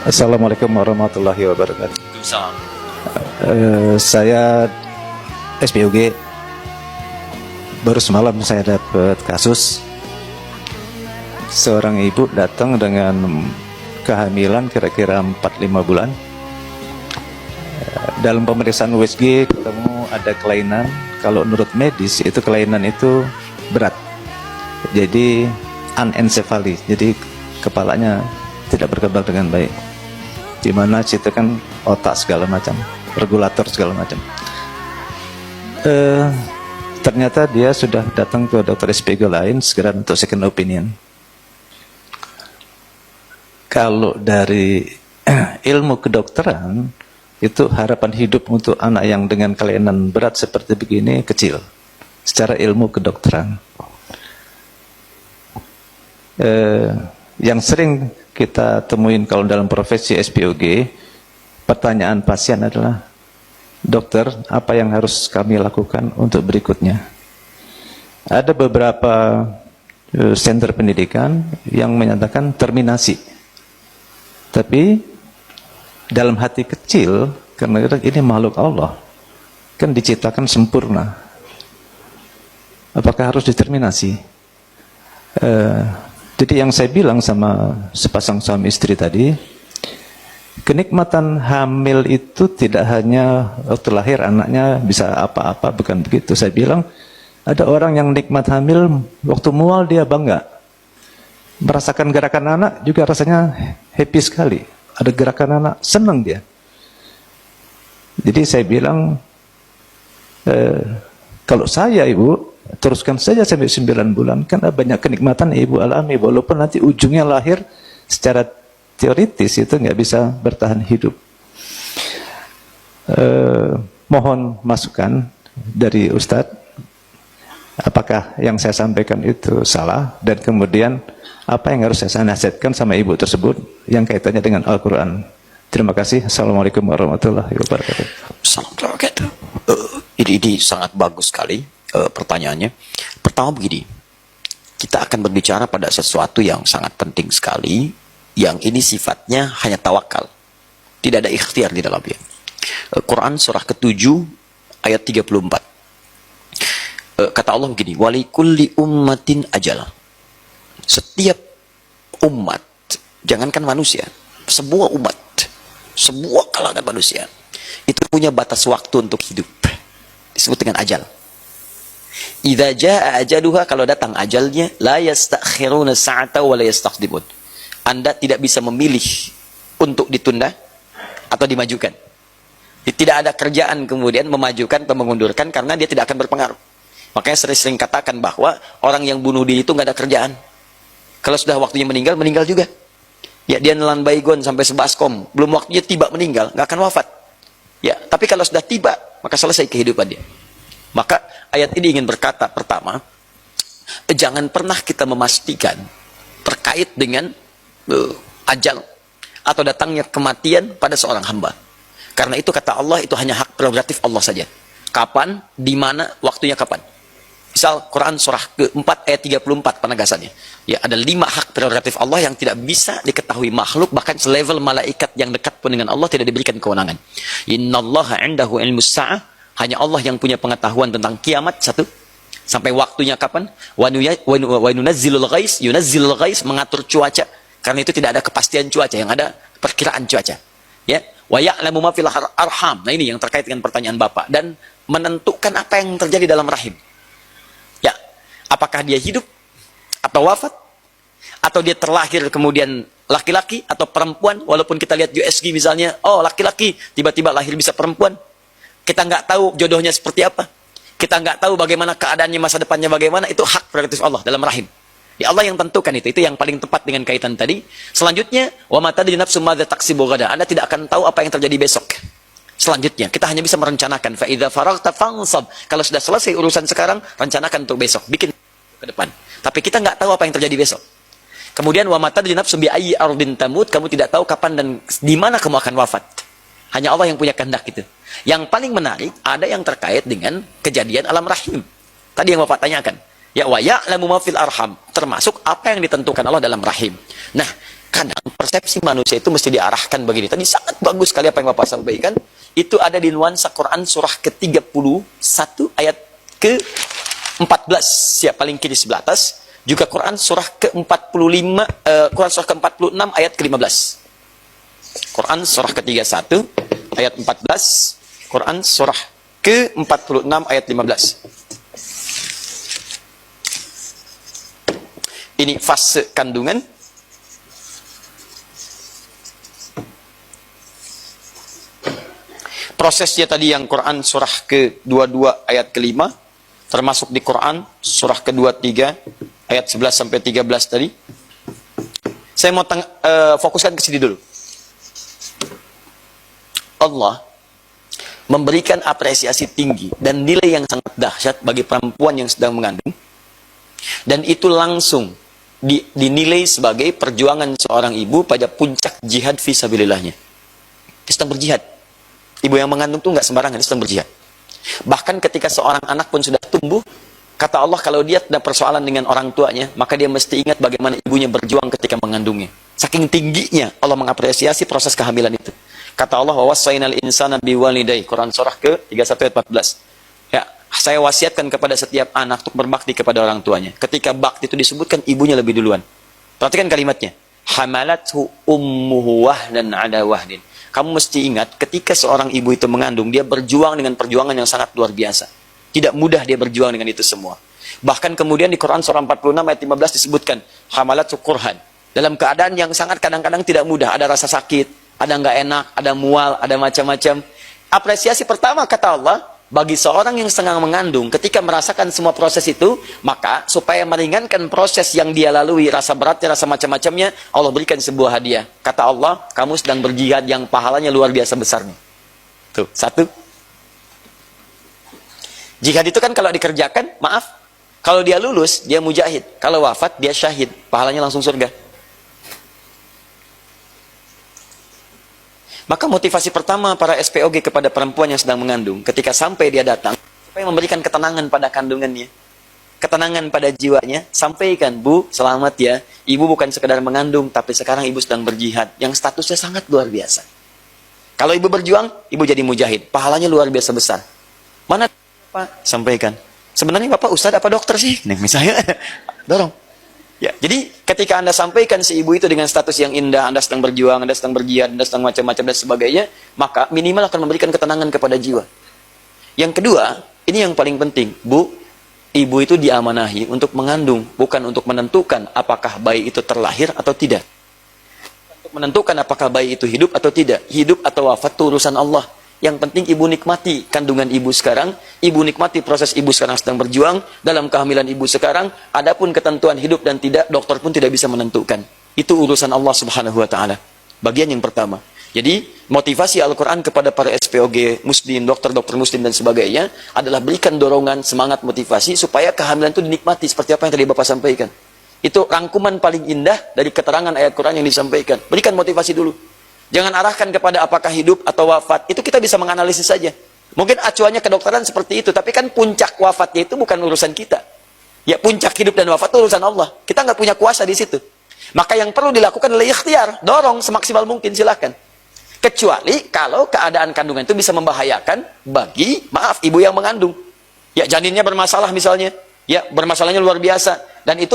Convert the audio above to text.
Assalamualaikum warahmatullahi wabarakatuh. Waalaikumsalam. Saya SPOG. Baru semalam saya dapat kasus seorang ibu datang dengan kehamilan kira-kira 4-5 bulan. Dalam pemeriksaan USG ketemu ada kelainan. Kalau menurut medis itu kelainan itu berat. Jadi anencefali. Jadi kepalanya tidak berkembang dengan baik. Di mana situ kan otak segala macam, regulator segala macam. Ternyata dia sudah datang ke dokter SPG lain segera untuk second opinion. Kalau dari ilmu kedokteran, itu harapan hidup untuk anak yang dengan kelainan berat seperti begini kecil. Secara ilmu kedokteran. Yang sering kita temuin kalau dalam profesi SPOG, pertanyaan pasien adalah, dokter, apa yang harus kami lakukan untuk berikutnya? Ada beberapa center pendidikan yang menyatakan terminasi. Tapi dalam hati kecil, karena ini makhluk Allah, kan diciptakan sempurna. Apakah harus diterminasi? Jadi yang saya bilang sama sepasang suami istri tadi, kenikmatan hamil itu tidak hanya waktu lahir anaknya bisa apa-apa, bukan begitu. Saya bilang, ada orang yang nikmat hamil, waktu mual dia bangga. Merasakan gerakan anak juga rasanya happy sekali. Ada gerakan anak, senang dia. Jadi saya bilang, kalau saya ibu, teruskan saja sampai 9 bulan, kan banyak kenikmatan ibu alami, walaupun nanti ujungnya lahir secara teoritis itu nggak bisa bertahan hidup. Mohon masukan dari Ustadz, apakah yang saya sampaikan itu salah, dan kemudian apa yang harus saya nasihatkan sama ibu tersebut yang kaitannya dengan Al-Quran. Terima kasih. Assalamualaikum warahmatullahi wabarakatuh. Assalamualaikum. Ini sangat bagus sekali pertanyaannya. Pertama begini, kita akan berbicara pada sesuatu yang sangat penting sekali, yang ini sifatnya hanya tawakal, tidak ada ikhtiar di dalamnya. Quran surah ke-7 ayat 34. Kata Allah begini, walikulli ummatin ajal. Setiap umat, jangankan manusia, sebuah umat, sebuah kalangan manusia itu punya batas waktu untuk hidup, disebut dengan ajal. Idza jaa ajaluha, kalau datang ajalnya, la yastakhiruna sa'ata wa la yastaqdimun. Anda tidak bisa memilih untuk ditunda atau dimajukan. Tidak ada kerjaan kemudian memajukan atau mengundurkan, karena dia tidak akan berpengaruh. Makanya sering-sering katakan bahwa orang yang bunuh diri itu nggak ada kerjaan. Kalau sudah waktunya meninggal, meninggal juga. Ya, dia nelan baygon sampai sebaskom, belum waktunya tiba meninggal, nggak akan wafat. Ya, tapi kalau sudah tiba, maka selesai kehidupan dia. Maka ayat ini ingin berkata, pertama, jangan pernah kita memastikan terkait dengan ajal atau datangnya kematian pada seorang hamba. Karena itu kata Allah, itu hanya hak prerogatif Allah saja. Kapan, di mana, waktunya kapan. Misal Quran surah ke-4 ayat 34 penegasannya. Ya, ada 5 hak prerogatif Allah yang tidak bisa diketahui makhluk, bahkan selevel malaikat yang dekat pun dengan Allah tidak diberikan kewenangan. Innallaha 'indahu ilmus sa'ah, hanya Allah yang punya pengetahuan tentang kiamat, satu, sampai waktunya kapan. Wa yunazzilul ghais, mengatur cuaca, karena itu tidak ada kepastian cuaca, yang ada perkiraan cuaca. Ya, wa ya'lamu ma fil arham. Nah, ini yang terkait dengan pertanyaan Bapak, dan menentukan apa yang terjadi dalam rahim. Ya, apakah dia hidup atau wafat, atau dia terlahir kemudian laki-laki atau perempuan. Walaupun kita lihat USG misalnya, oh laki-laki tiba-tiba lahir bisa perempuan, kita nggak tahu jodohnya seperti apa, kita nggak tahu bagaimana keadaannya, masa depannya bagaimana. Itu hak prerogatif Allah dalam rahim. Ya, Allah yang tentukan itu yang paling tepat dengan kaitan tadi. Selanjutnya, wa ma tadri nafsum madza taksibu ghadan. Anda tidak akan tahu apa yang terjadi besok. Selanjutnya, kita hanya bisa merencanakan. Fa idza faraghta fansab. Kalau sudah selesai urusan sekarang, rencanakan untuk besok, bikin ke depan. Tapi kita nggak tahu apa yang terjadi besok. Kemudian wa ma tadri nafsum bi ayyi ardin tamut. Kamu tidak tahu kapan dan di mana kamu akan wafat. Hanya Allah yang punya kehendak itu. Yang paling menarik, ada yang terkait dengan kejadian alam rahim. Tadi yang Bapak tanyakan. Ya, wa ya'lamu ma fil arham, termasuk apa yang ditentukan Allah dalam rahim. Nah, kadang persepsi manusia itu mesti diarahkan begini. Tadi sangat bagus sekali apa yang Bapak sampaikan. Itu ada di nuansa Quran surah ke-31 ayat ke-14. Ya, paling kiri sebelah atas. Juga Quran surah ke-45, Quran surah ke-46 ayat ke-15. Quran surah ke-31 ayat 14. Quran surah ke-46 ayat 15. Ini fase kandungan. Prosesnya tadi yang Quran surah ke-22 ayat ke-5, termasuk di Quran surah ke-23 ayat 11 sampai 13 tadi. Saya mau fokuskan ke sini dulu. Allah memberikan apresiasi tinggi dan nilai yang sangat dahsyat bagi perempuan yang sedang mengandung. Dan itu langsung dinilai sebagai perjuangan seorang ibu pada puncak jihad fisabilillahnya. Dia sedang berjihad. Ibu yang mengandung itu nggak sembarangan, dia sedang berjihad. Bahkan ketika seorang anak pun sudah tumbuh, kata Allah kalau dia ada persoalan dengan orang tuanya, maka dia mesti ingat bagaimana ibunya berjuang ketika mengandungnya. Saking tingginya Allah mengapresiasi proses kehamilan itu. Kata Allah, wa wassaynal insana biwalidayhi, Quran surah ke-31 ayat 14. Ya, saya wasiatkan kepada setiap anak untuk berbakti kepada orang tuanya. Ketika bakti itu disebutkan, ibunya lebih duluan. Perhatikan kalimatnya. Hamalathu ummuhu wahnan ala wahdin. Kamu mesti ingat, ketika seorang ibu itu mengandung, dia berjuang dengan perjuangan yang sangat luar biasa. Tidak mudah dia berjuang dengan itu semua. Bahkan kemudian di Quran surah 46 ayat 15 disebutkan, hamalathu kurhan. Dalam keadaan yang sangat kadang-kadang tidak mudah. Ada rasa sakit, ada nggak enak, ada mual, ada macam-macam. Apresiasi pertama kata Allah, bagi seorang yang sedang mengandung, ketika merasakan semua proses itu, maka supaya meringankan proses yang dia lalui, rasa beratnya, rasa macam-macamnya, Allah berikan sebuah hadiah. Kata Allah, kamu sedang berjihad yang pahalanya luar biasa besarnya. Tuh, satu. Jihad itu kan kalau dikerjakan, maaf, kalau dia lulus, dia mujahid. Kalau wafat, dia syahid. Pahalanya langsung surga. Maka motivasi pertama para SPOG kepada perempuan yang sedang mengandung, ketika sampai dia datang, supaya memberikan ketenangan pada kandungannya, ketenangan pada jiwanya, sampaikan, Bu, selamat ya, ibu bukan sekedar mengandung, tapi sekarang ibu sedang berjihad, yang statusnya sangat luar biasa. Kalau ibu berjuang, ibu jadi mujahid, pahalanya luar biasa besar. Mana Pak? Sampaikan. Sebenarnya Bapak Ustadz apa dokter sih? Nih, misalnya, dorong. Ya, jadi ketika Anda sampaikan si ibu itu dengan status yang indah, Anda sedang berjuang, Anda sedang berjihad, Anda sedang macam-macam dan sebagainya, maka minimal akan memberikan ketenangan kepada jiwa. Yang kedua, ini yang paling penting, Bu, ibu itu diamanahi untuk mengandung, bukan untuk menentukan apakah bayi itu terlahir atau tidak. Untuk menentukan apakah bayi itu hidup atau tidak. Hidup atau wafat itu urusan Allah. Yang penting ibu nikmati kandungan ibu sekarang, ibu nikmati proses ibu sekarang sedang berjuang, dalam kehamilan ibu sekarang, adapun ketentuan hidup dan tidak, dokter pun tidak bisa menentukan. Itu urusan Allah Subhanahu wa Ta'ala. Bagian yang pertama. Jadi, motivasi Al-Quran kepada para SPOG, muslim, dokter-dokter muslim dan sebagainya, adalah berikan dorongan, semangat, motivasi, supaya kehamilan itu dinikmati, seperti apa yang tadi Bapak sampaikan. Itu rangkuman paling indah dari keterangan ayat Quran yang disampaikan. Berikan motivasi dulu. Jangan arahkan kepada apakah hidup atau wafat. Itu kita bisa menganalisis saja. Mungkin acuannya kedokteran seperti itu. Tapi kan puncak wafatnya itu bukan urusan kita. Ya, puncak hidup dan wafat itu urusan Allah. Kita nggak punya kuasa di situ. Maka yang perlu dilakukan adalah ikhtiar. Dorong semaksimal mungkin, silakan. Kecuali kalau keadaan kandungan itu bisa membahayakan bagi, maaf, ibu yang mengandung. Ya, janinnya bermasalah misalnya. Ya, bermasalahnya luar biasa. Dan itu